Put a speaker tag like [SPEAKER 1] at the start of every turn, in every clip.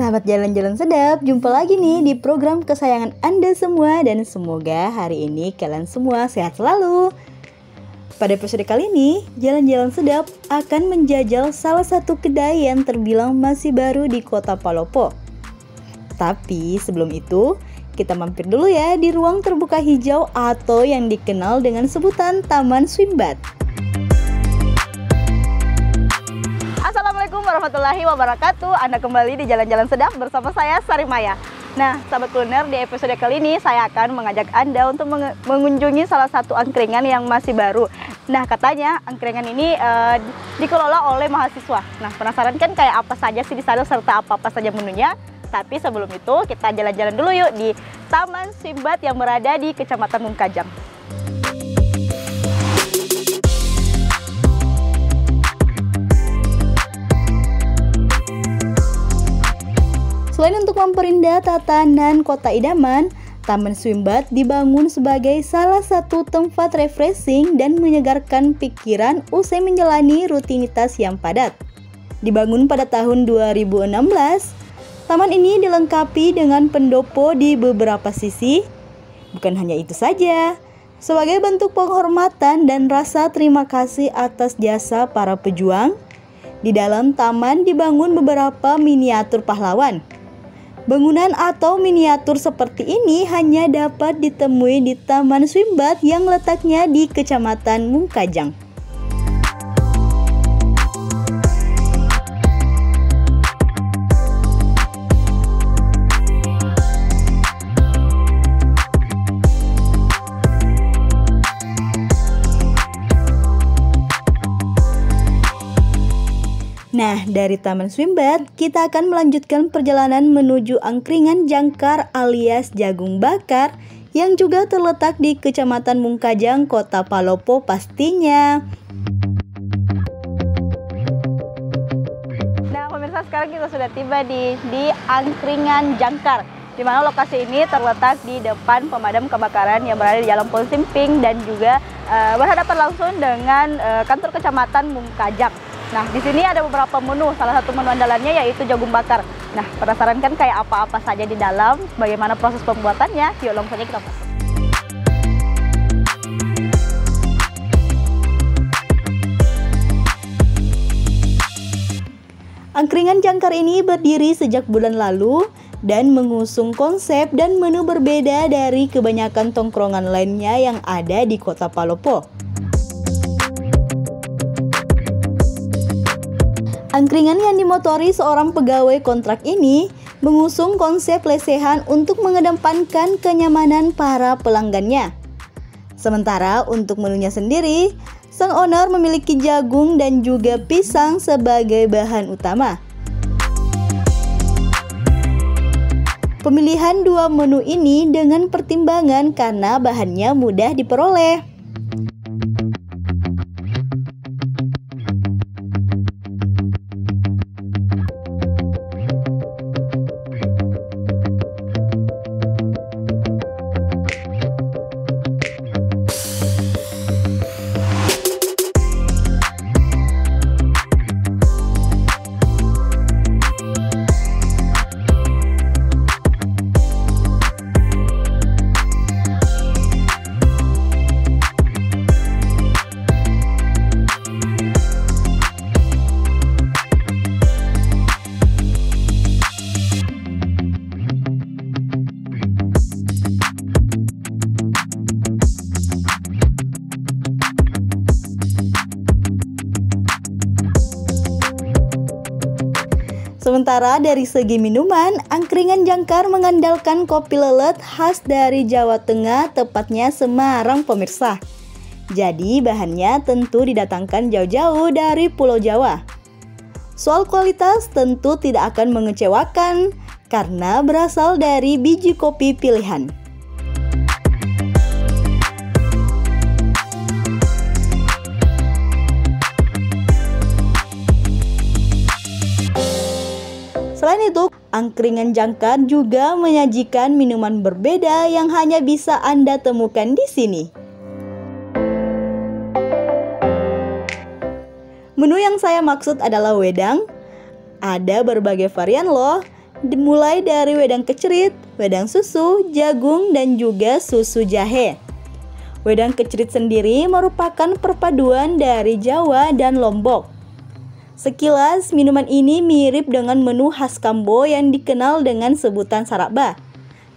[SPEAKER 1] Sahabat jalan-jalan sedap, jumpa lagi nih di program kesayangan Anda semua dan semoga hari ini kalian semua sehat selalu. Pada episode kali ini, jalan-jalan sedap akan menjajal salah satu kedai yang terbilang masih baru di kota Palopo. Tapi sebelum itu, kita mampir dulu ya di ruang terbuka hijau atau yang dikenal dengan sebutan Taman Swimbat.
[SPEAKER 2] Assalamualaikum warahmatullahi wabarakatuh. Anda kembali di Jalan-Jalan Sedap bersama saya Sari Maya. Nah, sahabat kuliner, di episode kali ini saya akan mengajak Anda untuk mengunjungi salah satu angkringan yang masih baru. Nah, katanya angkringan ini dikelola oleh mahasiswa. Nah, penasaran kan kayak apa saja sih di sana serta apa-apa saja menunya? Tapi sebelum itu kita jalan-jalan dulu yuk di Taman Swimbat yang berada di Kecamatan Mungkajang.
[SPEAKER 1] Selain untuk memperindah tatanan kota idaman, Taman Swimbat dibangun sebagai salah satu tempat refreshing dan menyegarkan pikiran usai menjalani rutinitas yang padat. Dibangun pada tahun 2016, taman ini dilengkapi dengan pendopo di beberapa sisi. Bukan hanya itu saja, sebagai bentuk penghormatan dan rasa terima kasih atas jasa para pejuang, di dalam taman dibangun beberapa miniatur pahlawan. Bangunan atau miniatur seperti ini hanya dapat ditemui di Taman Swimbat yang letaknya di Kecamatan Mungkajang. Nah, dari Taman Swimbat, kita akan melanjutkan perjalanan menuju angkringan jangkar alias jagung bakar yang juga terletak di Kecamatan Mungkajang, Kota Palopo pastinya.
[SPEAKER 2] Nah, pemirsa, sekarang kita sudah tiba di angkringan jangkar, di mana lokasi ini terletak di depan pemadam kebakaran yang berada di Jalan Pol Simping dan juga berhadapan langsung dengan kantor Kecamatan Mungkajang. Nah, di sini ada beberapa menu. Salah satu menu andalannya yaitu jagung bakar. Nah, penasaran kan kayak apa-apa saja di dalam, bagaimana proses pembuatannya? Yuk langsung saja kita masuk.
[SPEAKER 1] Angkringan jangkar ini berdiri sejak bulan lalu dan mengusung konsep dan menu berbeda dari kebanyakan tongkrongan lainnya yang ada di Kota Palopo. Angkringan yang dimotori seorang pegawai kontrak ini mengusung konsep lesehan untuk mengedepankan kenyamanan para pelanggannya. Sementara untuk menunya sendiri, sang owner memiliki jagung dan juga pisang sebagai bahan utama. Pemilihan dua menu ini dengan pertimbangan karena bahannya mudah diperoleh. Sementara dari segi minuman, angkringan jangkar mengandalkan kopi lelet khas dari Jawa Tengah, tepatnya Semarang pemirsa. Jadi bahannya tentu didatangkan jauh-jauh dari Pulau Jawa. Soal kualitas tentu tidak akan mengecewakan karena berasal dari biji kopi pilihan. Selain itu, angkringan jangkar juga menyajikan minuman berbeda yang hanya bisa Anda temukan di sini. Menu yang saya maksud adalah wedang. Ada berbagai varian loh, dimulai dari wedang kecerit, wedang susu, jagung, dan juga susu jahe. Wedang kecerit sendiri merupakan perpaduan dari Jawa dan Lombok. Sekilas, minuman ini mirip dengan menu khas Kambo yang dikenal dengan sebutan saraba.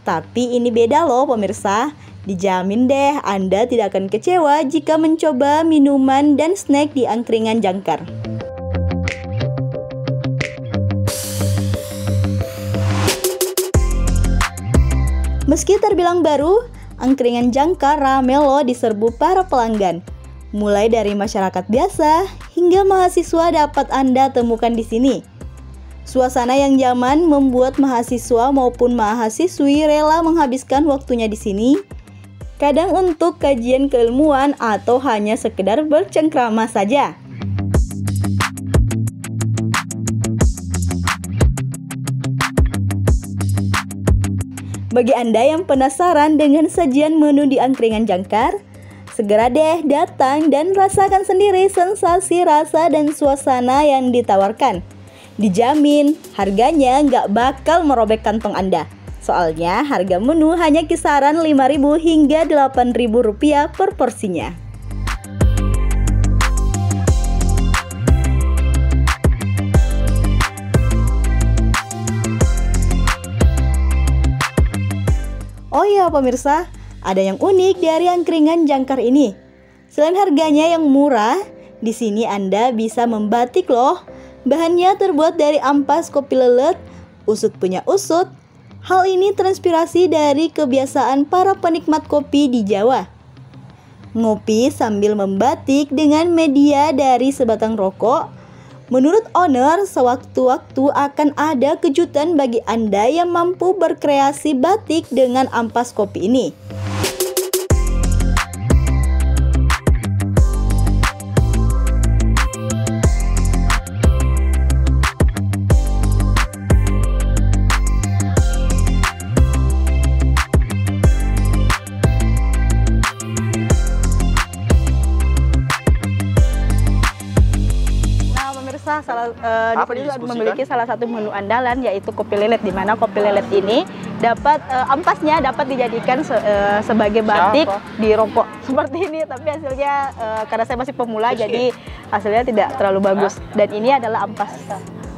[SPEAKER 1] Tapi ini beda loh pemirsa. Dijamin deh Anda tidak akan kecewa jika mencoba minuman dan snack di Angkringan Jangkar. Meski terbilang baru, Angkringan Jangkar rame loh diserbu para pelanggan. Mulai dari masyarakat biasa hingga mahasiswa dapat Anda temukan di sini. Suasana yang nyaman membuat mahasiswa maupun mahasiswi rela menghabiskan waktunya di sini. Kadang untuk kajian keilmuan atau hanya sekedar bercengkrama saja. Bagi Anda yang penasaran dengan sajian menu di Angkringan Jangkar, segera deh datang dan rasakan sendiri sensasi rasa dan suasana yang ditawarkan. Dijamin harganya nggak bakal merobek kantong Anda. Soalnya harga menu hanya kisaran Rp5.000 hingga Rp8.000 per porsinya. Oh iya pemirsa, ada yang unik dari Angkringan Jangkar ini. Selain harganya yang murah, di sini Anda bisa membatik loh. Bahannya terbuat dari ampas kopi lelet, usut punya usut. Hal ini terinspirasi dari kebiasaan para penikmat kopi di Jawa. Ngopi sambil membatik dengan media dari sebatang rokok. Menurut owner, sewaktu-waktu akan ada kejutan bagi Anda yang mampu berkreasi batik dengan ampas kopi ini.
[SPEAKER 2] Di sini memiliki salah satu menu andalan yaitu kopi lelet, di mana kopi lelet ini dapat ampasnya dapat dijadikan sebagai batik di rokok seperti ini. Tapi hasilnya karena saya masih pemula jadi hasilnya tidak terlalu bagus. Dan ini adalah ampas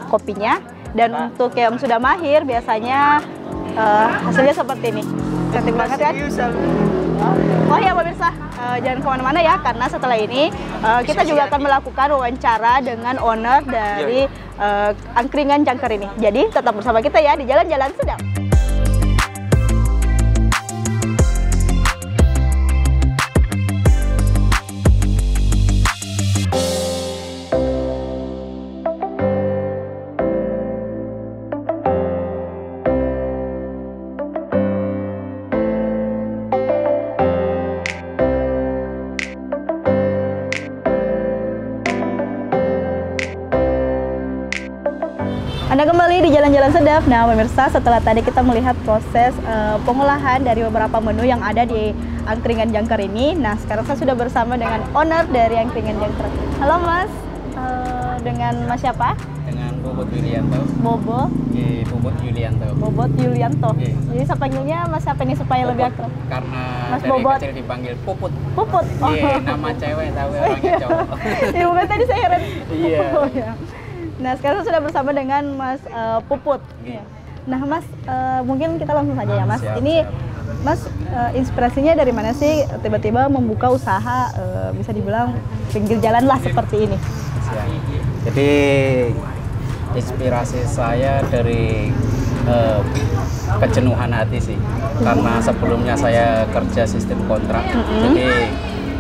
[SPEAKER 2] kopinya. Dan untuk yang sudah mahir biasanya hasilnya seperti ini. Cantik banget kan? Oh ya pemirsa, jangan kemana-mana ya, karena setelah ini kita juga akan melakukan wawancara dengan owner dari Angkringan Jangkar ini. Jadi tetap bersama kita ya di Jalan-Jalan Sedap. Anda kembali di Jalan-Jalan Sedap. Nah pemirsa, setelah tadi kita melihat proses pengolahan dari beberapa menu yang ada di Angkringan Jangkar ini. Nah sekarang saya sudah bersama dengan owner dari Angkringan Jangkar. Halo Mas, dengan Mas siapa?
[SPEAKER 3] Dengan Bobot Yulianto. Bobot Yulianto.
[SPEAKER 2] Bobot Yulianto. Jadi saya panggilnya Mas siapa ini supaya lebih akrab?
[SPEAKER 3] Karena
[SPEAKER 2] Mas
[SPEAKER 3] dari
[SPEAKER 2] Bobot
[SPEAKER 3] kecil dipanggil Puput.
[SPEAKER 2] Puput.
[SPEAKER 3] Nama cewek tapi orangnya cowok.
[SPEAKER 2] Iya bukan, tadi saya heran.
[SPEAKER 3] Iya.
[SPEAKER 2] Oh, ya. Nah sekarang sudah bersama dengan Mas Puput. Nah Mas, mungkin kita langsung saja ya Mas. Ini Mas, inspirasinya dari mana sih tiba-tiba membuka usaha bisa dibilang pinggir jalan lah seperti ini?
[SPEAKER 3] Jadi inspirasi saya dari kejenuhan hati sih, karena sebelumnya saya kerja sistem kontrak. Jadi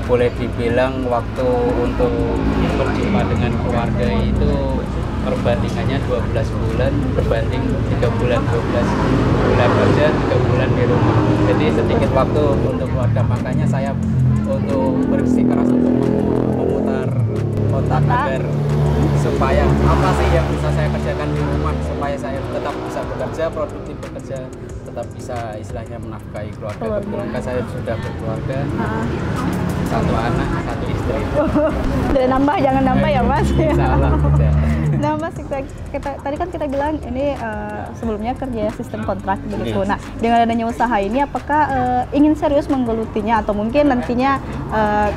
[SPEAKER 3] boleh dibilang waktu untuk berjumpa dengan keluarga itu perbandingannya 12 bulan berbanding 3 bulan, 12 bulan kerja, 3 bulan di rumah. Jadi sedikit waktu untuk keluarga, makanya saya untuk bersikeras untuk memutar otak agar supaya apa sih yang bisa saya kerjakan di rumah supaya saya tetap bisa bekerja, produktif bekerja, tetap bisa istilahnya menafkahi keluarga. Kebetulan saya sudah berkeluarga, 1 anak, 1 istri.
[SPEAKER 2] Jangan nambah ya Mas.
[SPEAKER 3] Salah.
[SPEAKER 2] Nah Mas, tadi kan kita bilang ini sebelumnya kerja sistem kontrak begitu. Nah dengan adanya usaha ini apakah ingin serius menggelutinya atau mungkin nantinya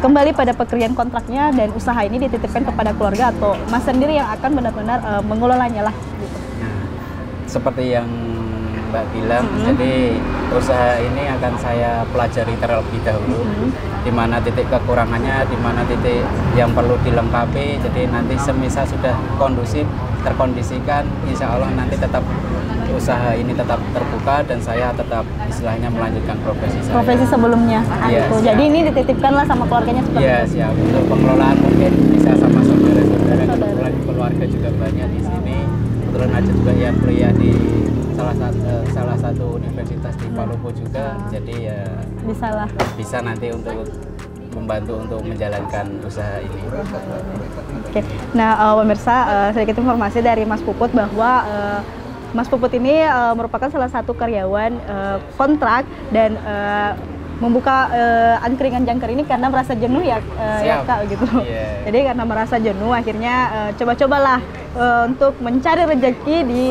[SPEAKER 2] kembali pada pekerjaan kontraknya dan usaha ini dititipkan kepada keluarga atau Mas sendiri yang akan benar-benar mengelolanya lah gitu.
[SPEAKER 3] Nah, seperti yang Mbak bilang, jadi usaha ini akan saya pelajari terlebih dahulu, di mana titik kekurangannya, di mana titik yang perlu dilengkapi. Jadi nanti semisal sudah kondusif, terkondisikan, insya Allah nanti tetap usaha ini tetap terbuka dan saya tetap istilahnya melanjutkan profesi saya.
[SPEAKER 2] Profesi sebelumnya,
[SPEAKER 3] Iya,
[SPEAKER 2] gitu. Jadi ini dititipkanlah sama keluarganya seperti
[SPEAKER 3] Iya, siap. Untuk pengelolaan mungkin bisa sama saudara-saudara, kebetulan keluarga juga banyak di sini. Kebetulan aja juga yang kuliah di salah satu universitas di Palopo juga, jadi ya bisa nanti untuk membantu untuk menjalankan usaha ini.
[SPEAKER 2] Oke. Nah pemirsa, sedikit informasi dari Mas Puput bahwa Mas Puput ini merupakan salah satu karyawan kontrak dan membuka angkringan jangkar ini karena merasa jenuh ya Kak gitu. Jadi karena merasa jenuh akhirnya coba-cobalah untuk mencari rezeki di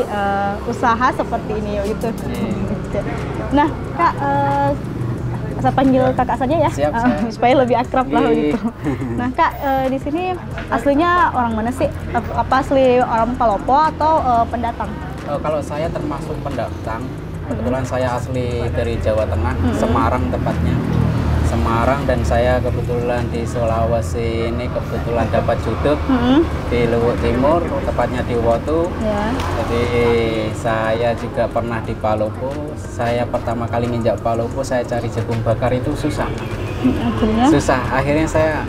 [SPEAKER 2] usaha seperti ini gitu. Nah Kak, saya panggil Kakak saja ya.
[SPEAKER 3] Siap.
[SPEAKER 2] Supaya lebih akrab lah gitu. Nah Kak, di sini aslinya orang mana sih? Apa asli orang Palopo atau pendatang?
[SPEAKER 3] Kalau saya termasuk pendatang. Kebetulan saya asli dari Jawa Tengah, Semarang tepatnya. Semarang, dan saya kebetulan di Sulawesi ini kebetulan dapat juduk di Luwuk Timur, tepatnya di Wotu. Jadi saya juga pernah di Palopo. Saya pertama kali nginjak Palopo, saya cari jagung bakar itu susah. Susah. Akhirnya saya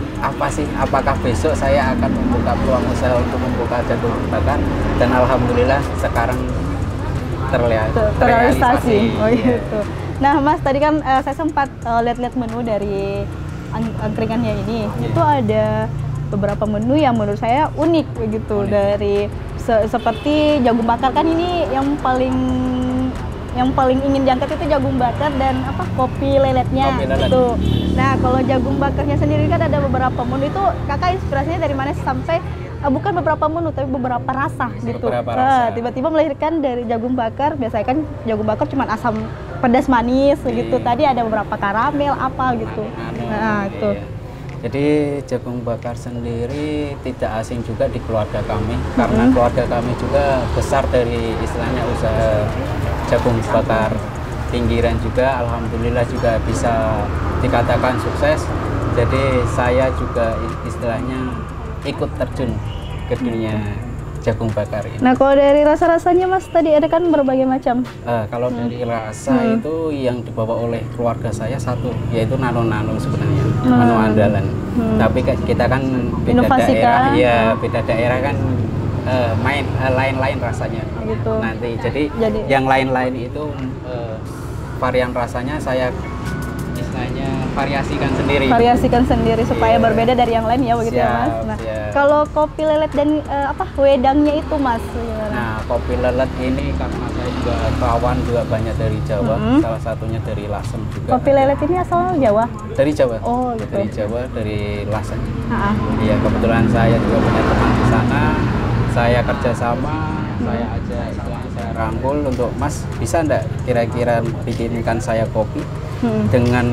[SPEAKER 3] apakah besok saya akan membuka peluang usaha untuk membuka jagung bakar, dan alhamdulillah sekarang terrealisasi.
[SPEAKER 2] Oh gitu. Nah Mas, tadi kan saya sempat lihat-lihat menu dari angkringannya ini. Itu ada beberapa menu yang menurut saya unik begitu. Dari seperti jagung bakar, kan ini yang paling ingin diangkat itu jagung bakar dan kopi leletnya gitu. Nah kalau jagung bakarnya sendiri kan ada beberapa menu, itu Kakak inspirasinya dari mana sampai bukan beberapa menu tapi beberapa rasa gitu. Tiba-tiba melahirkan dari jagung bakar. Biasanya kan jagung bakar cuma asam pedas manis gitu. Tadi ada beberapa karamel apa gitu. Nah itu.
[SPEAKER 3] Jadi jagung bakar sendiri tidak asing juga di keluarga kami, karena keluarga kami juga besar dari istilahnya usaha jagung bakar pinggiran juga. Alhamdulillah juga bisa dikatakan sukses. Jadi saya juga istilahnya ikut terjun ke dunia jagung bakar ini.
[SPEAKER 2] Nah kalau dari rasa-rasanya Mas, tadi ada kan berbagai macam.
[SPEAKER 3] Kalau dari rasa itu yang dibawa oleh keluarga saya satu, yaitu nano-nano sebenarnya, menu andalan. Tapi kita kan beda daerah, ya beda daerah kan lain-lain rasanya.
[SPEAKER 2] Gitu.
[SPEAKER 3] Nanti jadi yang lain-lain itu varian rasanya saya istilahnya variasikan sendiri supaya
[SPEAKER 2] berbeda dari yang lain ya begitu ya Mas. Nah kalau kopi lelet dan wedangnya itu Mas gimana?
[SPEAKER 3] Nah kopi lelet ini karena saya juga kawan juga banyak dari Jawa, salah satunya dari Lasem juga. Kopi
[SPEAKER 2] lelet ini asal Jawa?
[SPEAKER 3] Dari Jawa.
[SPEAKER 2] Oh gitu.
[SPEAKER 3] Dari Jawa, dari Lasem. Iya, kebetulan saya juga punya teman di sana. Saya kerjasama, saya rangkul untuk Mas, bisa enggak kira-kira bikinkan saya kopi dengan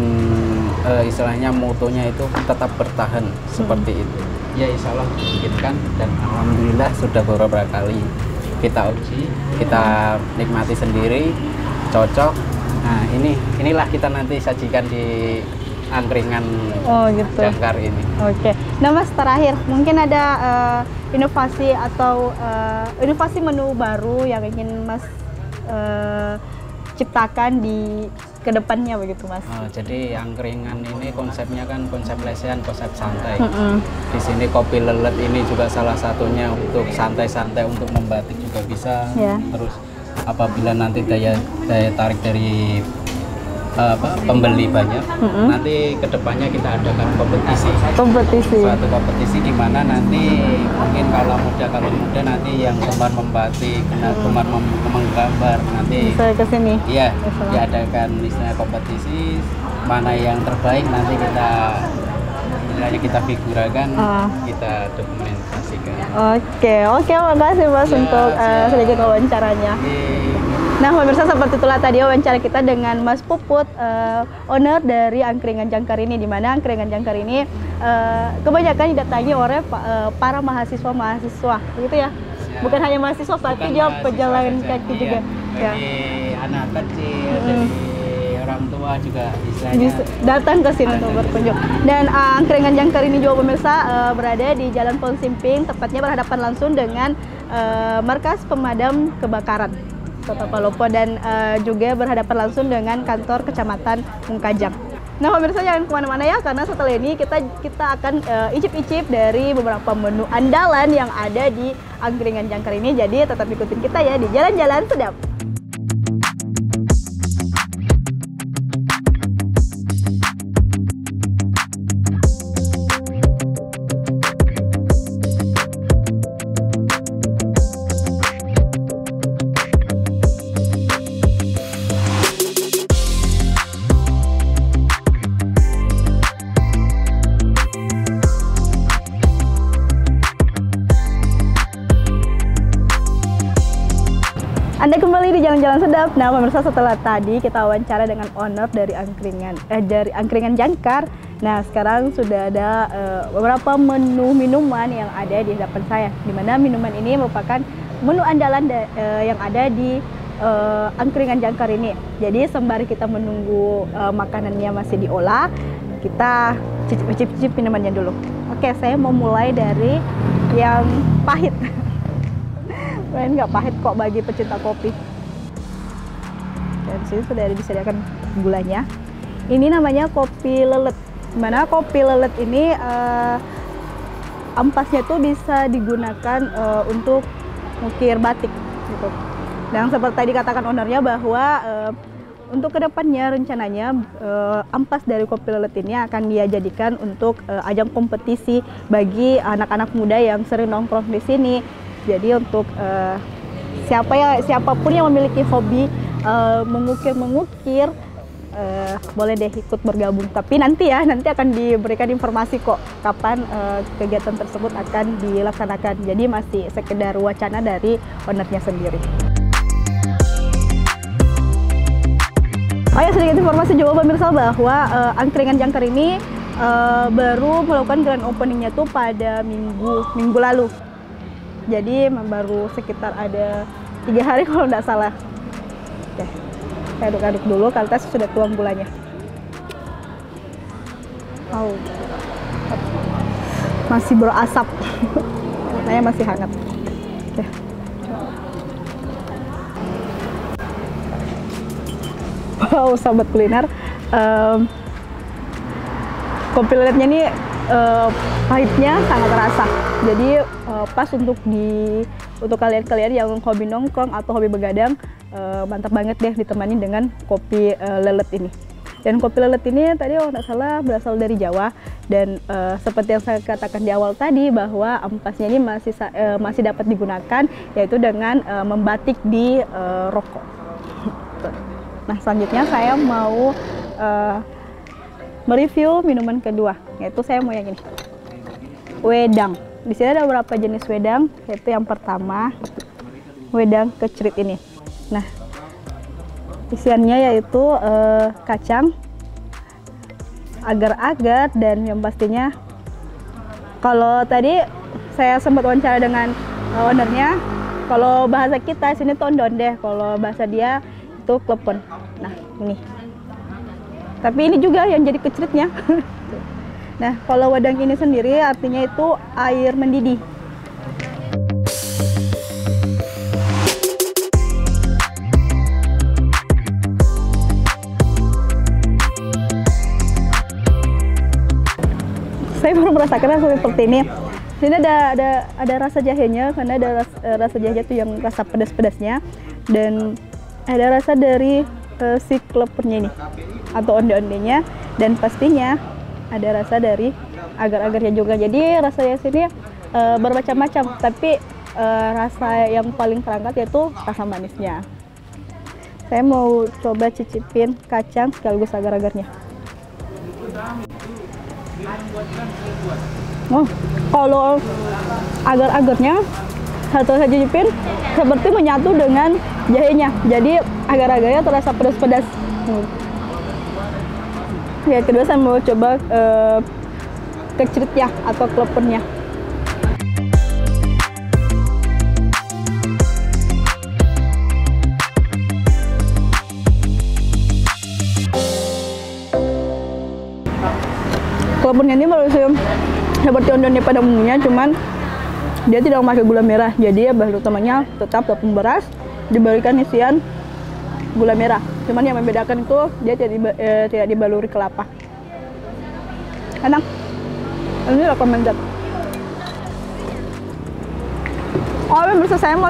[SPEAKER 3] istilahnya motonya itu tetap bertahan seperti itu. Ya insya Allah bikinkan, dan alhamdulillah sudah beberapa kali kita uji, kita nikmati sendiri, cocok. Nah inilah kita nanti sajikan di angkringan jangkar ini. Oke.
[SPEAKER 2] Nah Mas, terakhir mungkin ada inovasi atau inovasi menu baru yang ingin Mas ciptakan di kedepannya begitu Mas?
[SPEAKER 3] Jadi angkringan ini konsepnya kan konsep lesehan, konsep santai. Di sini kopi lelet ini juga salah satunya untuk santai-santai, untuk membatik juga bisa. Terus apabila nanti daya tarik dari pembeli banyak, nanti kedepannya kita adakan kompetisi. Suatu kompetisi di mana nanti mungkin kalau muda nanti yang gemar membatik, gemar menggambar, nanti
[SPEAKER 2] bisa kesini.
[SPEAKER 3] Iya, diadakan misalnya kompetisi, mana yang terbaik nanti kita istilahnya kita figurakan, kita dokumentasikan.
[SPEAKER 2] Oke, makasih Mas
[SPEAKER 3] Ya,
[SPEAKER 2] untuk
[SPEAKER 3] siap.
[SPEAKER 2] sedikit wawancaranya. Nah, pemirsa, seperti itulah tadi wawancara kita dengan Mas Puput, owner dari Angkringan Jangkar ini, di mana Angkringan Jangkar ini kebanyakan didatangi oleh para mahasiswa, gitu ya. Bukan hanya mahasiswa, tapi dia pejalan kaki juga.
[SPEAKER 3] Bagi anak kecil, dari orang tua juga istilahnya.
[SPEAKER 2] Bisa datang ke sini untuk berkunjung. Dan Angkringan Jangkar ini juga pemirsa berada di Jalan Pohon Simping, tepatnya berhadapan langsung dengan markas pemadam kebakaran Kota Palopo, dan juga berhadapan langsung dengan kantor Kecamatan Mungkajang. Nah pemirsa, jangan kemana-mana ya, karena setelah ini kita akan icip-icip dari beberapa menu andalan yang ada di Angkringan Jangkar ini. Jadi tetap ikutin kita ya di Jalan-Jalan Sedap. Anda kembali di Jalan-Jalan Sedap. Nah, pemirsa, setelah tadi kita wawancara dengan owner dari Angkringan Jangkar. Nah, sekarang sudah ada beberapa menu minuman yang ada di hadapan saya, di mana minuman ini merupakan menu andalan yang ada di Angkringan Jangkar ini. Jadi sembari kita menunggu makanannya masih diolah, kita cicip-cicip minumannya dulu. Oke, saya mau mulai dari yang pahit. Nggak pahit kok bagi pecinta kopi. Dan sini sudah disediakan gulanya. Ini namanya kopi lelet. Dimana kopi lelet ini ampasnya tuh bisa digunakan untuk ngukir batik gitu. Dan seperti tadi katakan ownernya bahwa untuk kedepannya rencananya ampas dari kopi lelet ini akan dia jadikan untuk ajang kompetisi bagi anak-anak muda yang sering nongkrong di sini. Jadi untuk siapapun yang memiliki hobi mengukir, boleh deh ikut bergabung. Tapi nanti akan diberikan informasi kok kapan kegiatan tersebut akan dilaksanakan. Jadi masih sekedar wacana dari ownernya sendiri. Oh ya, sedikit informasi juga pemirsa bahwa Angkringan Jangkar ini baru melakukan grand openingnya tuh pada minggu lalu. Jadi baru sekitar ada 3 hari kalau nggak salah. Oke, saya aduk-aduk dulu karena sudah tuang gulanya. Oh, masih berasap, saya masih hangat. Oke. Wow, sahabat kuliner, kopi leletnya ini pahitnya sangat terasa. Jadi pas untuk kalian-kalian yang hobi nongkrong atau hobi begadang, mantap banget deh ditemani dengan kopi lelet ini. Dan kopi lelet ini tadi kalau nggak salah berasal dari Jawa, dan seperti yang saya katakan di awal tadi bahwa ampasnya ini masih dapat digunakan, yaitu dengan membatik di rokok. Nah, selanjutnya saya mau mereview minuman kedua, yaitu saya mau yang ini, wedang. Di sini ada beberapa jenis wedang, yaitu yang pertama wedang kecrit ini. Nah, isiannya yaitu kacang, agar-agar, dan yang pastinya kalau tadi saya sempat wawancara dengan ownernya, kalau bahasa kita sini tondon deh, kalau bahasa dia itu klepon. Nah, ini. Tapi ini juga yang jadi kecritnya. Nah, kalau wedang ini sendiri artinya itu air mendidih. Saya baru merasakan rasa seperti ini. Sini ada rasa jahenya, karena ada rasa jahenya tuh yang rasa pedas-pedasnya, dan ada rasa dari si klepernya ini atau onde-ondenya, dan pastinya ada rasa dari agar-agarnya juga. Jadi rasanya sini bermacam-macam, tapi rasa yang paling terangkat yaitu rasa manisnya. Saya mau coba cicipin kacang sekaligus agar-agarnya. Oh, kalau agar-agarnya satu saya cicipin seperti menyatu dengan jahenya, jadi agar-agarnya terasa pedas-pedas. Ya, kedua saya mau coba kecritnya atau klepernya. Klepernya ini masih seperti ondonnya pada umumnya, cuman dia tidak memakai gula merah, jadi bahan utamanya tetap tepung beras diberikan isian gula merah. Cuman yang membedakan itu dia tidak dibaluri kelapa. Enak, ini recommended. Oh, pemirsa, saya mau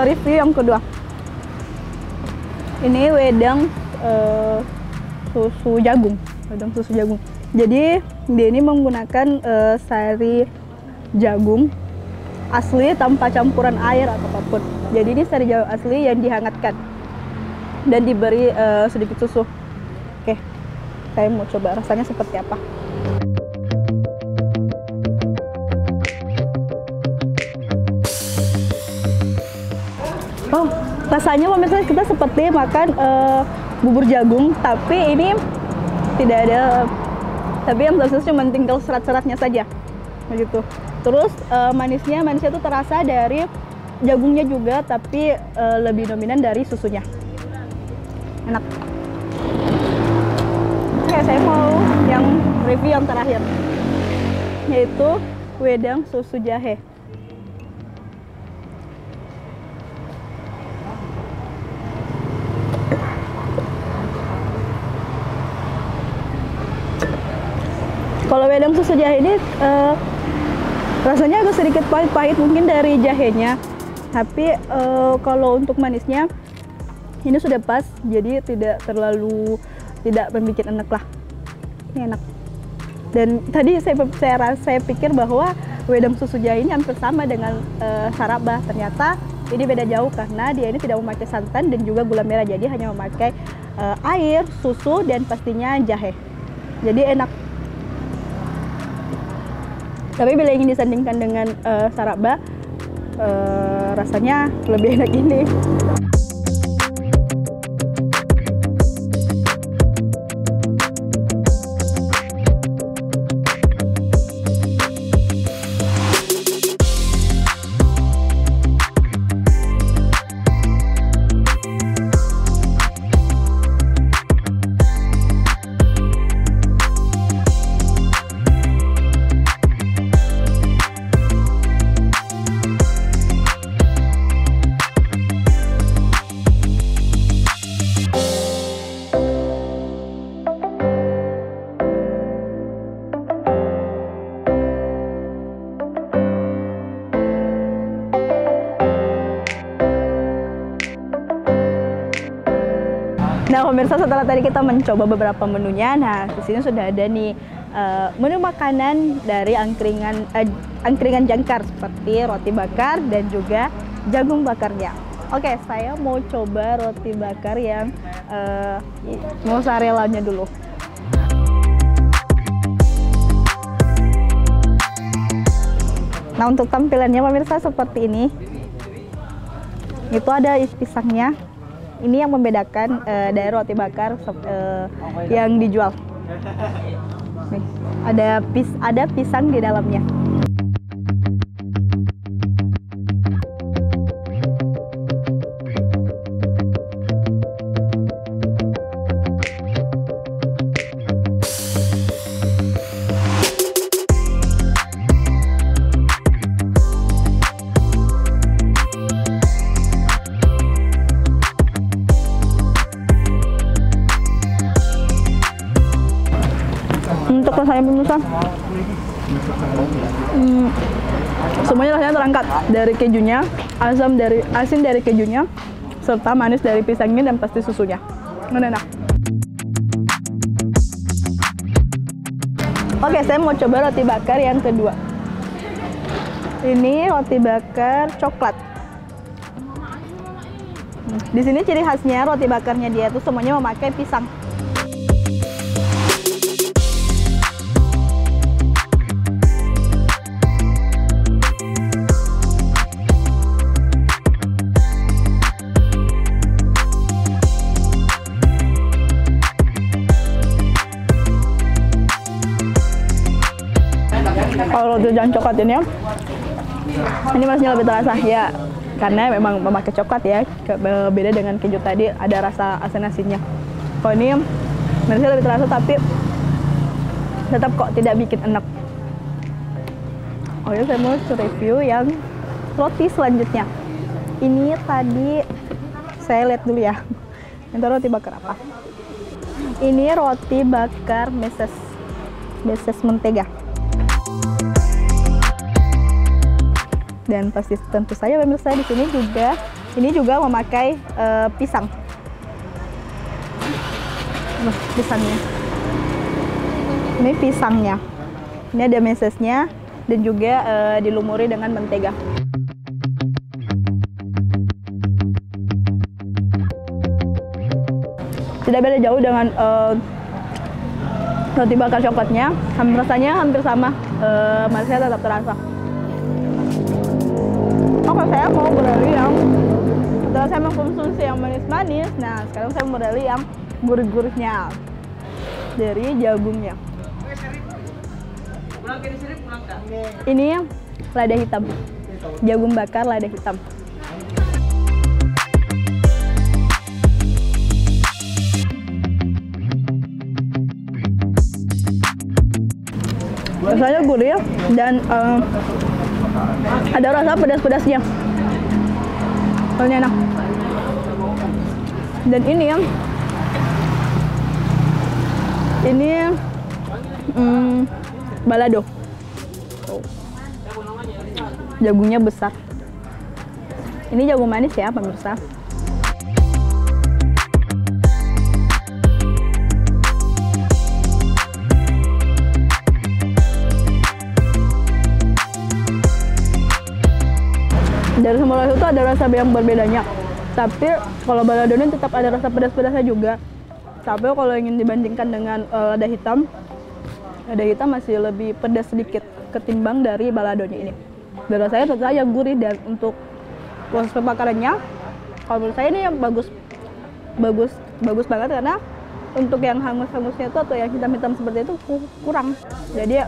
[SPEAKER 2] review yang kedua. Ini wedang susu jagung, Jadi dia ini menggunakan sari jagung asli tanpa campuran air atau apapun. Jadi ini sari jagung asli yang dihangatkan dan diberi sedikit susu. Oke, saya mau coba rasanya seperti apa. Oh, rasanya pemirsa kita seperti makan bubur jagung, tapi ini tidak ada, tapi yang terasa cuma tinggal serat-seratnya saja, begitu. Terus manisnya itu terasa dari jagungnya juga, tapi lebih dominan dari susunya. Enak. Oke, saya mau yang review yang terakhir, yaitu wedang susu jahe. Kalau wedang susu jahe ini rasanya agak sedikit pahit-pahit mungkin dari jahenya, tapi kalau untuk manisnya ini sudah pas, jadi tidak membuat enak lah. Ini enak. Dan tadi saya pikir bahwa wedang susu jahe ini hampir sama dengan saraba. Ternyata ini beda jauh karena dia ini tidak memakai santan dan juga gula merah, jadi hanya memakai air, susu, dan pastinya jahe. Jadi enak. Tapi bila ingin disandingkan dengan saraba, rasanya lebih enak ini. Nah, pemirsa, setelah tadi kita mencoba beberapa menunya, nah di sini sudah ada nih menu makanan dari angkringan jangkar seperti roti bakar dan juga jagung bakarnya. Oke, saya mau coba roti bakar yang mozzarella-nya dulu. Nah, untuk tampilannya pemirsa seperti ini. Itu ada pisangnya. Ini yang membedakan dari roti bakar yang dijual. Nih, ada pisang di dalamnya. Untuk rasanya pemirsa, semuanya rasanya terangkat dari kejunya, asin dari kejunya, serta manis dari pisangnya dan pasti susunya. Enak. Oke, saya mau coba roti bakar yang kedua. Ini roti bakar coklat. Di sini ciri khasnya roti bakarnya dia tuh semuanya memakai pisang. Kalau roti jangan coklat ini manisnya lebih terasa ya, karena memang memakai coklat ya. Beda dengan keju tadi, ada rasa asin-asinnya. Kalau ini manisnya lebih terasa tapi tetap kok tidak bikin enak. Oh ya, saya mau review yang roti selanjutnya. Ini tadi saya lihat dulu ya. Ini roti bakar apa? Ini roti bakar meses mentega. Dan pasti tentu saja pemirsa di sini juga memakai pisang. Pisangnya. Ini pisangnya. Ini ada mesesnya dan juga dilumuri dengan mentega. Tidak beda jauh dengan roti bakar coklatnya. Rasanya hampir sama, manisnya tetap terasa. Oke, saya mau beralih yang setelah saya mengkonsumsi yang manis-manis, nah sekarang saya mau beralih yang gurih-gurihnya dari jagungnya. Ini lada hitam, jagung bakar lada hitam. Rasanya gurih dan ada rasa pedas-pedasnya. Rasanya enak. Dan ini balado. Jagungnya besar. Ini jagung manis ya pemirsa. Dari semua rasa itu ada rasa yang berbedanya. Tapi kalau balado ini tetap ada rasa pedas-pedasnya juga. Tapi kalau ingin dibandingkan dengan lada hitam masih lebih pedas sedikit ketimbang dari baladonya ini. Dan rasanya tetap saja gurih, dan untuk proses pembakarannya, kalau menurut saya ini yang bagus banget, karena untuk yang hangus-hangusnya itu atau yang hitam-hitam seperti itu kurang. Jadi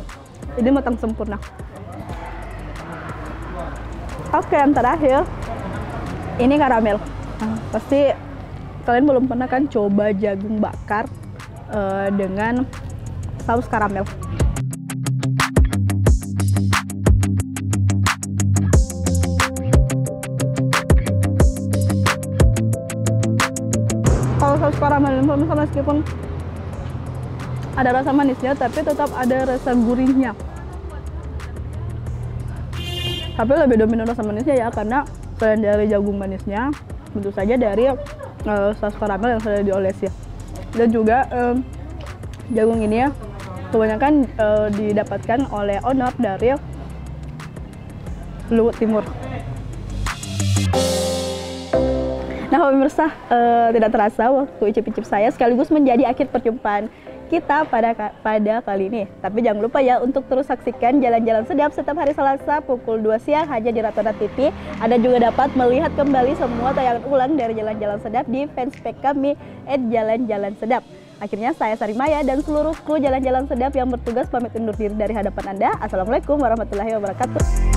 [SPEAKER 2] ini matang sempurna. Oke, yang terakhir ini karamel. Nah, pasti kalian belum pernah kan coba jagung bakar dengan saus karamel. Kalau saus karamel ini meskipun ada rasa manisnya, tapi tetap ada rasa gurihnya. Tapi lebih dominan rasa manisnya ya, karena selain dari jagung manisnya, tentu saja dari saus karamel yang sudah diolesi. Dan juga jagung ini ya kebanyakan didapatkan oleh owner dari Luwu Timur. Nah pemirsa, tidak terasa waktu icip-icip saya sekaligus menjadi akhir perjumpaan kita pada kali ini. Tapi jangan lupa ya untuk terus saksikan Jalan-Jalan Sedap setiap hari Selasa pukul 2 siang hanya di Ratona TV. Anda juga dapat melihat kembali semua tayangan ulang dari Jalan-Jalan Sedap di fanspage kami @jalan-jalan sedap. Akhirnya saya Sarimaya dan seluruh kru Jalan-Jalan Sedap yang bertugas pamit undur diri dari hadapan Anda. Assalamualaikum warahmatullahi wabarakatuh.